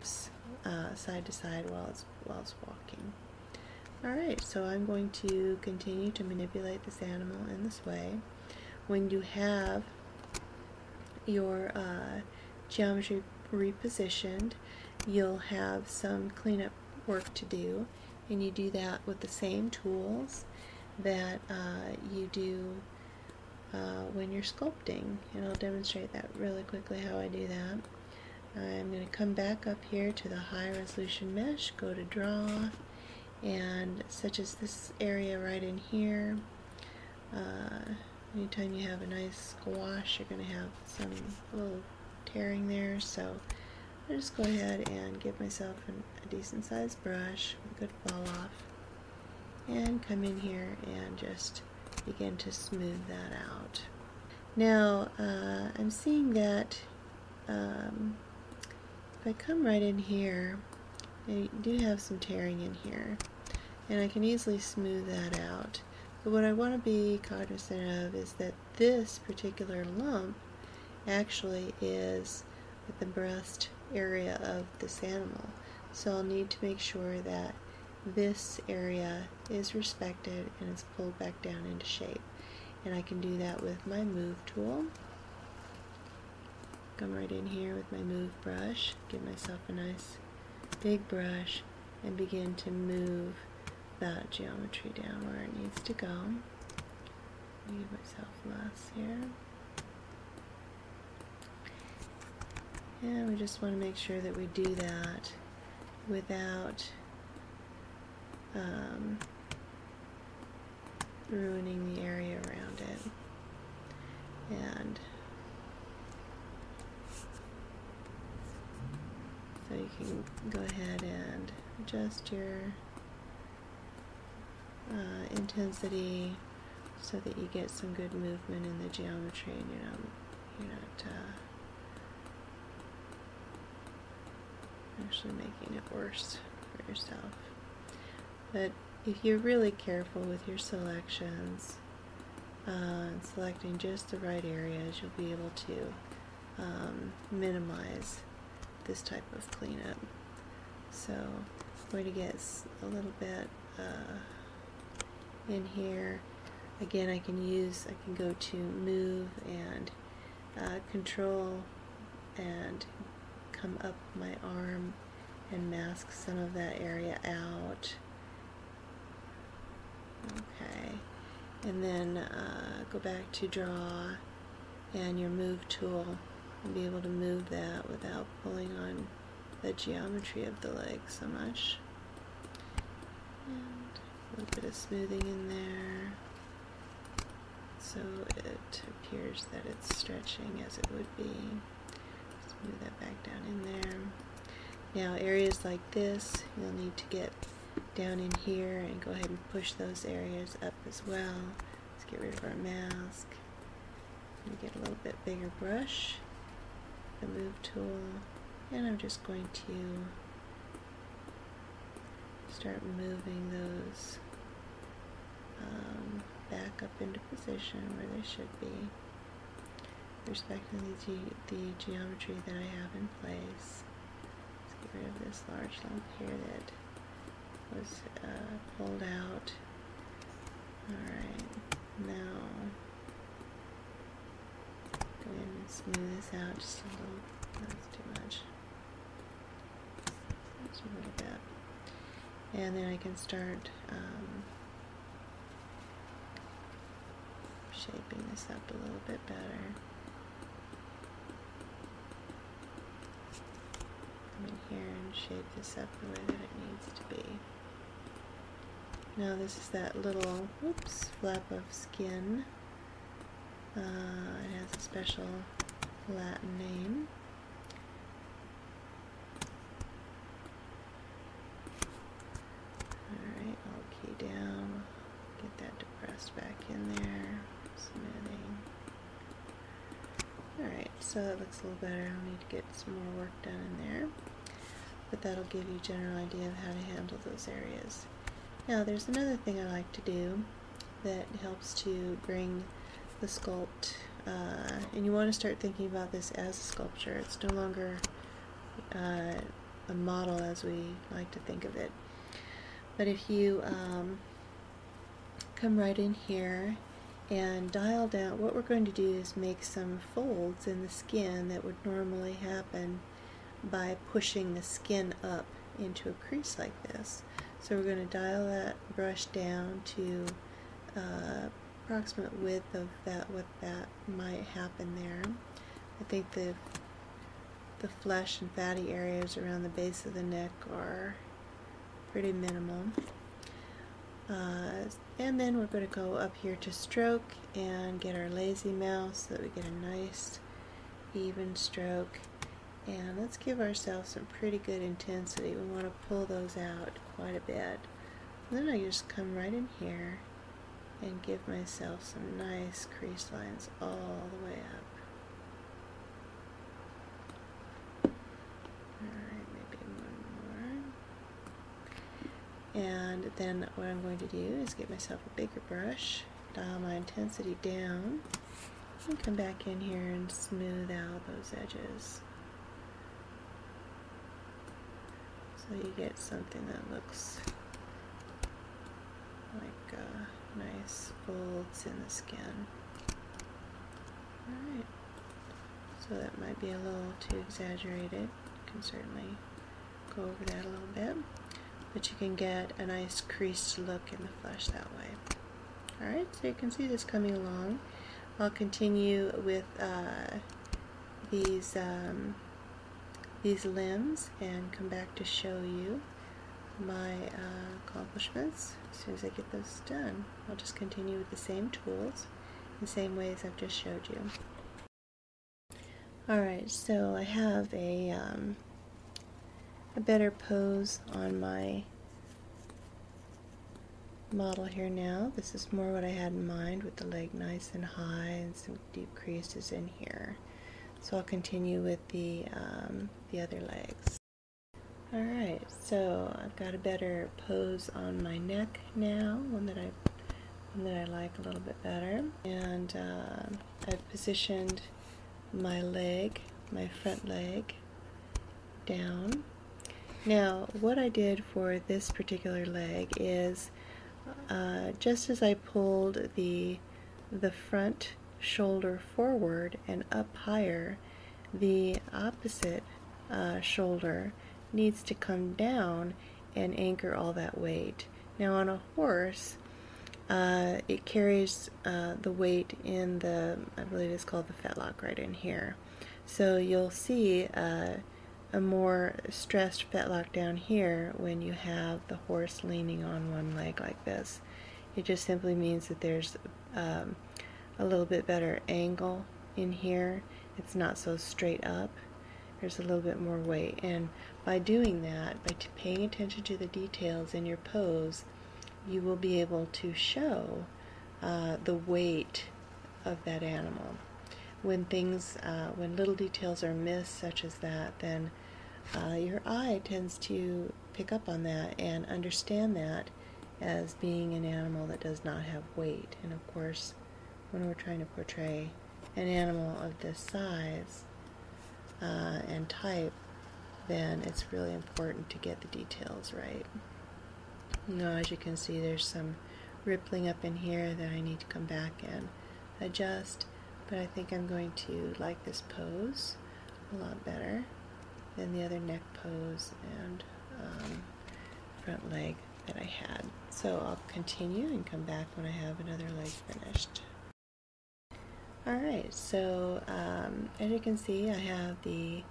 side to side while it's walking. Alright, so I'm going to continue to manipulate this animal in this way. When you have your geometry repositioned, you'll have some cleanup work to do, and you do that with the same tools that you do when you're sculpting, and I'll demonstrate that really quickly how I do that. I'm going to come back up here to the high resolution mesh, go to draw, and such as this area right in here, anytime you have a nice squash, you're going to have some little tearing there, so I'll just go ahead and give myself a decent sized brush with a good fall off, and come in here and just begin to smooth that out. Now I'm seeing that if I come right in here, I do have some tearing in here, and I can easily smooth that out. But what I want to be cognizant of is that this particular lump actually is at the breast area of this animal. So I'll need to make sure that this area is respected and is pulled back down into shape. And I can do that with my move tool. Come right in here with my move brush, give myself a nice big brush, and begin to move that geometry down where it needs to go. Give myself less here. And we just want to make sure that we do that without ruining the area around it. And so you can go ahead and adjust your intensity so that you get some good movement in the geometry, and you're not actually making it worse for yourself. But if you're really careful with your selections and selecting just the right areas, you'll be able to minimize this type of cleanup. So I'm going to get a little bit in here. Again, I can go to move and control and come up my arm and mask some of that area out. Okay, and then go back to draw and your move tool, and be able to move that without pulling on the geometry of the leg so much. And a little bit of smoothing in there so it appears that it's stretching as it would be. Smooth that back down in there. Now areas like this, you'll need to get down in here and go ahead and push those areas up as well. Let's get rid of our mask. And get a little bit bigger brush, the move tool, and I'm just going to start moving those back up into position where they should be, respecting the geometry that I have in place. Let's get rid of this large lump here that was pulled out. Alright, now go in and smooth this out just a little. That's too much. Just a little bit. And then I can start shaping this up a little bit better. Come in here and shape this up the way that it needs to be. Now this is that little, flap of skin. It has a special Latin name. Alright, I'll key down, get that depressed back in there, smoothing. Alright, so that looks a little better. I'll need to get some more work done in there, but that'll give you a general idea of how to handle those areas. Now there's another thing I like to do that helps to bring the sculpt, and you want to start thinking about this as a sculpture. It's no longer a model as we like to think of it. But if you come right in here and dial down, what we're going to do is make some folds in the skin that would normally happen by pushing the skin up into a crease like this. So we're going to dial that brush down to approximate width of what that might happen there. I think the flesh and fatty areas around the base of the neck are pretty minimal. And then we're going to go up here to stroke and get our lazy mouse so that we get a nice even stroke. And let's give ourselves some pretty good intensity. We want to pull those out quite a bit. And then I just come right in here and give myself some nice crease lines all the way up. Alright, maybe one more. And then what I'm going to do is get myself a bigger brush, dial my intensity down, and come back in here and smooth out those edges. So you get something that looks like nice folds in the skin. Alright, so that might be a little too exaggerated. You can certainly go over that a little bit, but you can get a nice creased look in the flesh that way. Alright, so you can see this coming along. I'll continue with these limbs and come back to show you my accomplishments as soon as I get those done. I'll just continue with the same tools, the same ways I've just showed you. Alright, so I have a better pose on my model here now. This is more what I had in mind, with the leg nice and high and some deep creases in here. So I'll continue with the other legs. Alright, so I've got a better pose on my neck now, one that I like a little bit better. And I've positioned my leg, my front leg, down. Now, what I did for this particular leg is just as I pulled the front shoulder forward and up higher, the opposite shoulder needs to come down and anchor all that weight. Now on a horse, it carries the weight in the, I believe it's called the fetlock, right in here. So you'll see a more stressed fetlock down here when you have the horse leaning on one leg like this. It just simply means that there's a little bit better angle in here. It's not so straight up. There's a little bit more weight, and by doing that, by paying attention to the details in your pose, you will be able to show the weight of that animal. When little details are missed, such as that, then your eye tends to pick up on that and understand that as being an animal that does not have weight. And of course, when we're trying to portray an animal of this size and type, then it's really important to get the details right. Now, as you can see, there's some rippling up in here that I need to come back and adjust, but I think I'm going to like this pose a lot better than the other neck pose and front leg that I had. So I'll continue and come back when I have another leg finished. Alright, so as you can see, I have the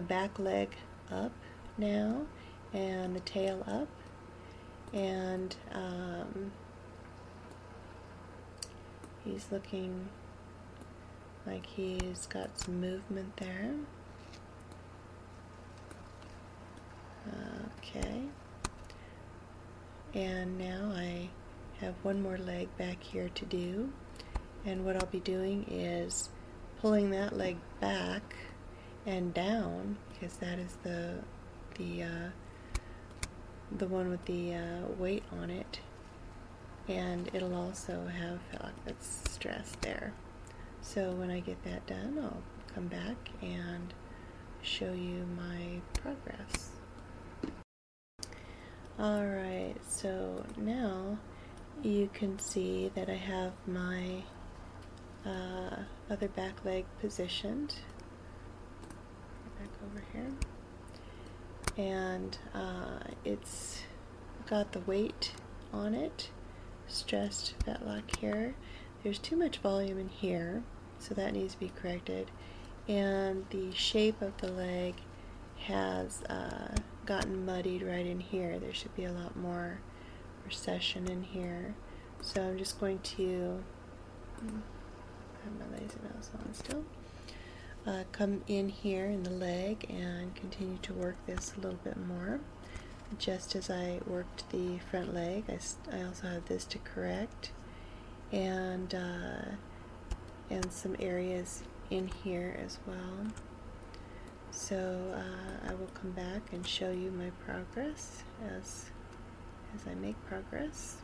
back leg up now and the tail up, and he's looking like he's got some movement there. Okay, and now I have one more leg back here to do, and what I'll be doing is pulling that leg back and down, because that is the one with the weight on it, and it'll also have that's stressed there. So when I get that done, I'll come back and show you my progress. Alright, so now you can see that I have my other back leg positioned. Back over here. And it's got the weight on it, stressed fetlock here. There's too much volume in here, so that needs to be corrected. And the shape of the leg has gotten muddied right in here. There should be a lot more recession in here. So I'm just going to have my lazy mouse on still. Come in here in the leg and continue to work this a little bit more. Just as I worked the front leg, I also have this to correct, and some areas in here as well. So I will come back and show you my progress as I make progress.